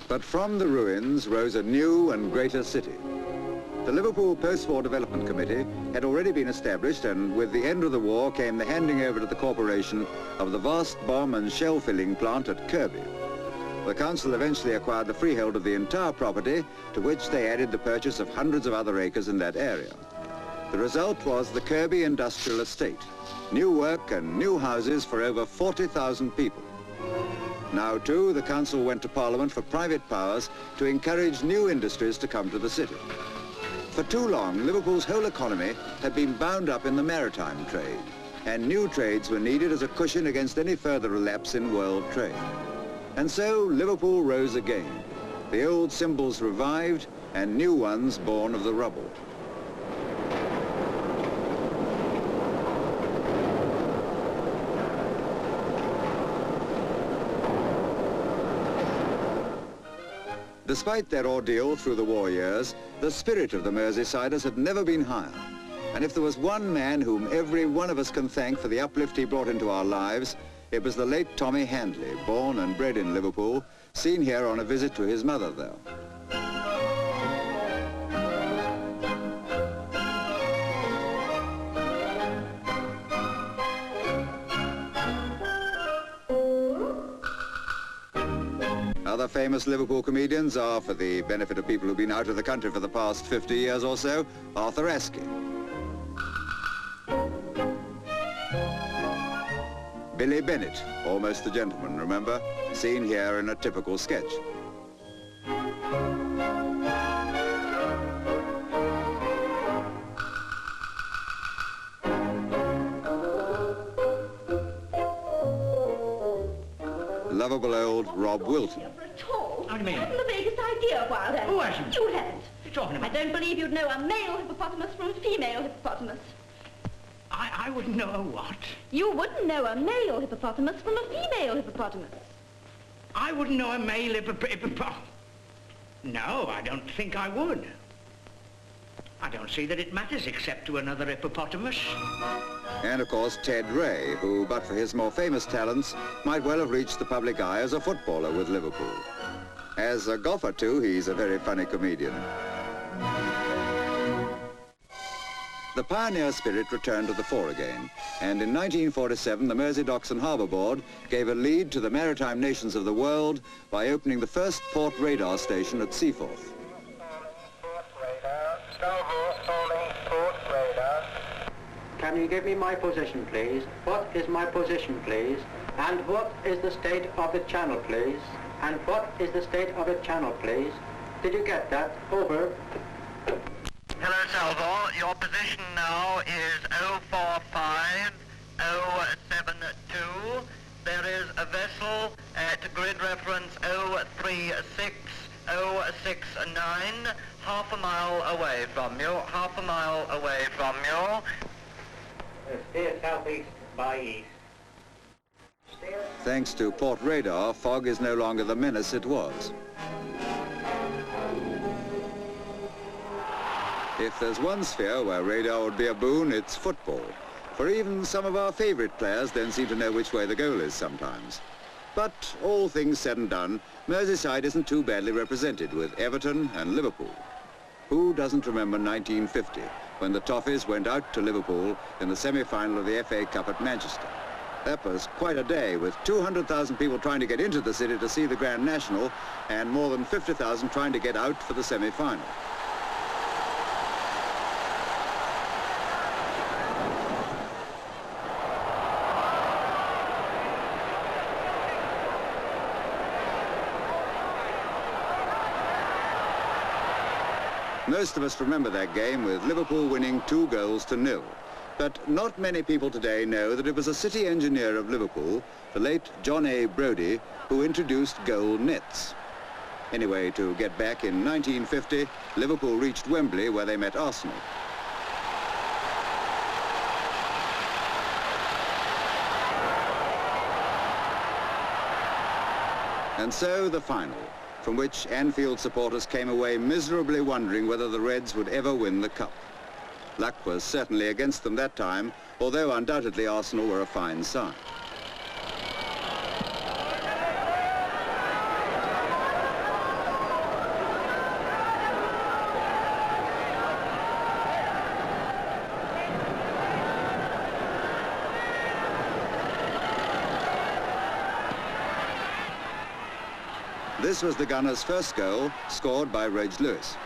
But from the ruins rose a new and greater city. The Liverpool Post-war Development Committee had already been established, and with the end of the war came the handing over to the corporation of the vast bomb and shell filling plant at Kirkby. The council eventually acquired the freehold of the entire property, to which they added the purchase of hundreds of other acres in that area. The result was the Kirkby Industrial Estate, new work and new houses for over 40,000 people. Now too, the council went to Parliament for private powers to encourage new industries to come to the city. For too long, Liverpool's whole economy had been bound up in the maritime trade, and new trades were needed as a cushion against any further relapse in world trade. And so Liverpool rose again, the old symbols revived and new ones born of the rubble. Despite their ordeal through the war years, the spirit of the Merseysiders had never been higher. And if there was one man whom every one of us can thank for the uplift he brought into our lives, it was the late Tommy Handley, born and bred in Liverpool, seen here on a visit to his mother there. Other famous Liverpool comedians are, for the benefit of people who've been out of the country for the past 50 years or so, Arthur Askey, Billy Bennett, almost the gentleman, remember? Seen here in a typical sketch. Lovable old Robb Wilton. How do you mean? I haven't the vaguest idea why that. Who hasn't? You haven't. What are you talking about? I don't believe you'd know a male hippopotamus from a female hippopotamus. I wouldn't know a what? You wouldn't know a male hippopotamus from a female hippopotamus. I wouldn't know a male hippopotamus. No, I don't think I would. I don't see that it matters except to another hippopotamus. And of course Ted Ray, who, but for his more famous talents, might well have reached the public eye as a footballer with Liverpool. As a golfer too, he's a very funny comedian. The pioneer spirit returned to the fore again, and in 1947 the Mersey Docks and Harbour Board gave a lead to the maritime nations of the world by opening the first port radar station at Seaforth. Can you give me my position, please? What is my position, please? And what is the state of the channel, please? And what is the state of the channel, please? Did you get that? Over. Hello, Salvo. Your position now is 045072. There is a vessel at grid reference 036069, half a mile away from you, half a mile away from you. Steer southeast by east. Thanks to port radar, fog is no longer the menace it was. If there's one sphere where radar would be a boon, it's football. For even some of our favourite players don't seem to know which way the goal is sometimes. But all things said and done, Merseyside isn't too badly represented with Everton and Liverpool. Who doesn't remember 1950, when the Toffees went out to Liverpool in the semi-final of the FA Cup at Manchester? That was quite a day, with 200,000 people trying to get into the city to see the Grand National, and more than 50,000 trying to get out for the semi-final. Most of us remember that game with Liverpool winning 2-0. But not many people today know that it was a city engineer of Liverpool, the late John A. Brodie, who introduced goal nets. Anyway, to get back, in 1950, Liverpool reached Wembley, where they met Arsenal. And so the final, from which Anfield supporters came away miserably wondering whether the Reds would ever win the cup. Luck was certainly against them that time, although undoubtedly Arsenal were a fine side. This was the Gunners' first goal, scored by Reg Lewis.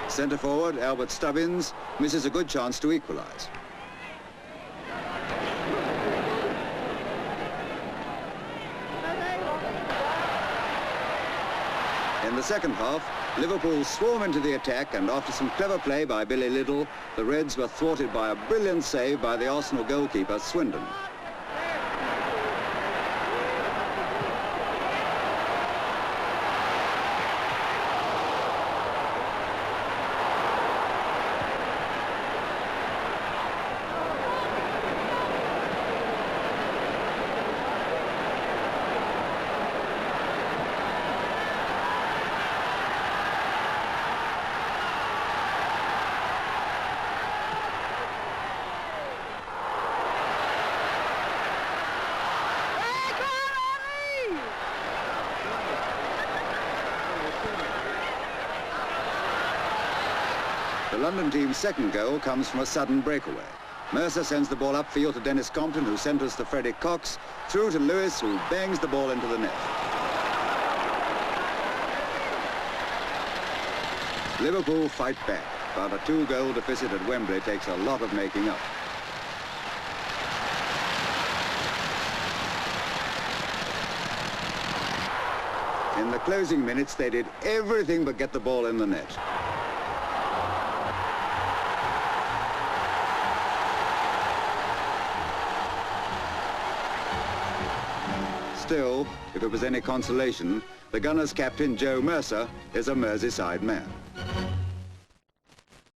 Centre forward Albert Stubbins misses a good chance to equalise. In the second half, Liverpool swarm into the attack, and after some clever play by Billy Liddell, the Reds were thwarted by a brilliant save by the Arsenal goalkeeper, Swindon. The London team's second goal comes from a sudden breakaway. Mercer sends the ball upfield to Dennis Compton, who centres to Freddie Cox, through to Lewis, who bangs the ball into the net. Liverpool fight back, but a 2-goal deficit at Wembley takes a lot of making up. In the closing minutes, they did everything but get the ball in the net. Still, if it was any consolation, the Gunners' captain, Joe Mercer, is a Merseyside man.